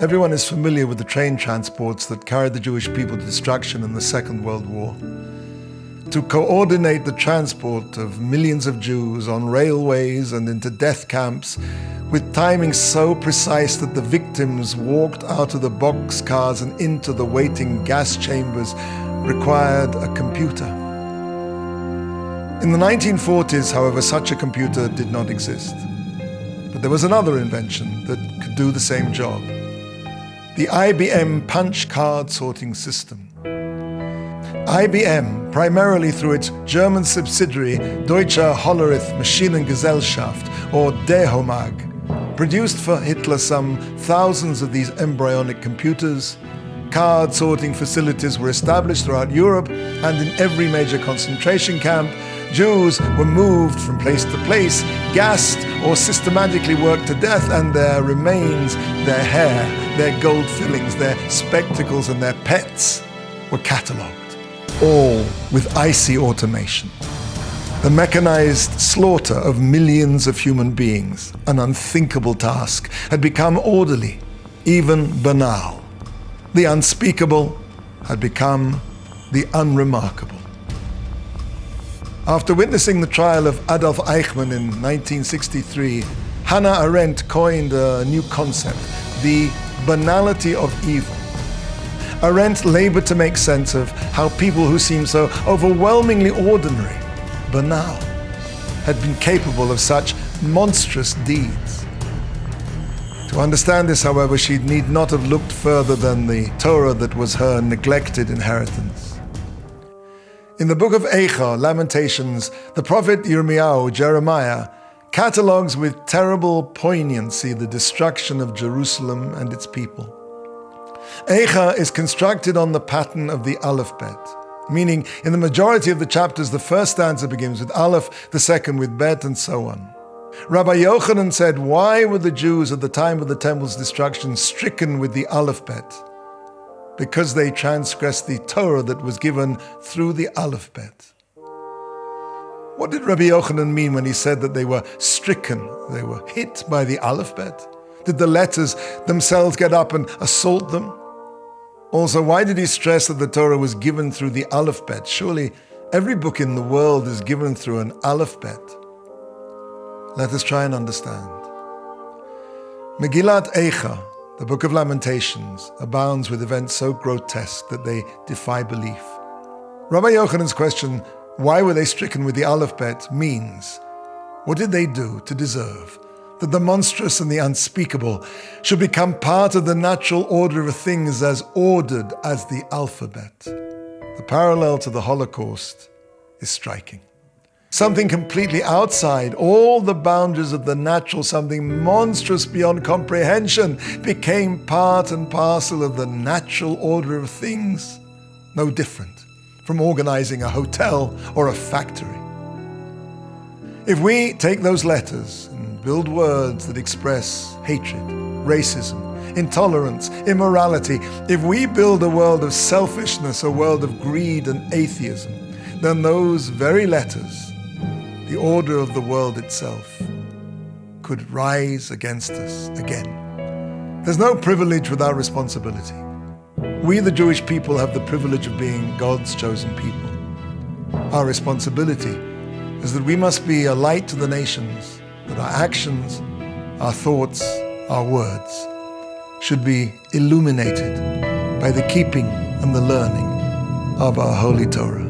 Everyone is familiar with the train transports that carried the Jewish people to destruction in the Second World War. To coordinate the transport of millions of Jews on railways and into death camps with timing so precise that the victims walked out of the boxcars and into the waiting gas chambers required a computer. In the 1940s, however, such a computer did not exist. But there was another invention that could do the same job: the IBM punch card sorting system. IBM, primarily through its German subsidiary Deutsche Hollerith Maschinengesellschaft, or DEHOMAG, produced for Hitler some thousands of these embryonic computers. Card sorting facilities were established throughout Europe, and in every major concentration camp, Jews were moved from place to place, gassed or systematically worked to death, and their remains, their hair, their gold fillings, their spectacles and their pets were catalogued, all with icy automation. The mechanized slaughter of millions of human beings, an unthinkable task, had become orderly, even banal. The unspeakable had become the unremarkable. After witnessing the trial of Adolf Eichmann in 1963, Hannah Arendt coined a new concept: the banality of evil. Arendt labored to make sense of how people who seemed so overwhelmingly ordinary, banal, had been capable of such monstrous deeds. To understand this, however, she need not have looked further than the Torah that was her neglected inheritance. In the book of Eicha, Lamentations, the prophet Yirmiyahu, Jeremiah, catalogues with terrible poignancy the destruction of Jerusalem and its people. Eicha is constructed on the pattern of the Aleph-Bet, meaning in the majority of the chapters the first stanza begins with Aleph, the second with Bet, and so on. Rabbi Yochanan said, "Why were the Jews at the time of the temple's destruction stricken with the Aleph-Bet? Because they transgressed the Torah that was given through the Aleph-Bet." What did Rabbi Yochanan mean when he said that they were stricken, they were hit by the Aleph-Bet? Did the letters themselves get up and assault them? Also, why did he stress that the Torah was given through the Aleph-Bet? Surely every book in the world is given through an Aleph-Bet. Let us try and understand. Megillat Eicha, the Book of Lamentations, abounds with events so grotesque that they defy belief. Rabbi Yochanan's question, why were they stricken with the Aleph-Bet, means, what did they do to deserve that the monstrous and the unspeakable should become part of the natural order of things as ordered as the alphabet? The parallel to the Holocaust is striking. Something completely outside all the boundaries of the natural, something monstrous beyond comprehension, became part and parcel of the natural order of things, no different from organizing a hotel or a factory. If we take those letters and build words that express hatred, racism, intolerance, immorality, if we build a world of selfishness, a world of greed and atheism, then those very letters, the order of the world itself, could rise against us again. There's no privilege without responsibility. We, the Jewish people, have the privilege of being God's chosen people. Our responsibility is that we must be a light to the nations, that our actions, our thoughts, our words should be illuminated by the keeping and the learning of our Holy Torah.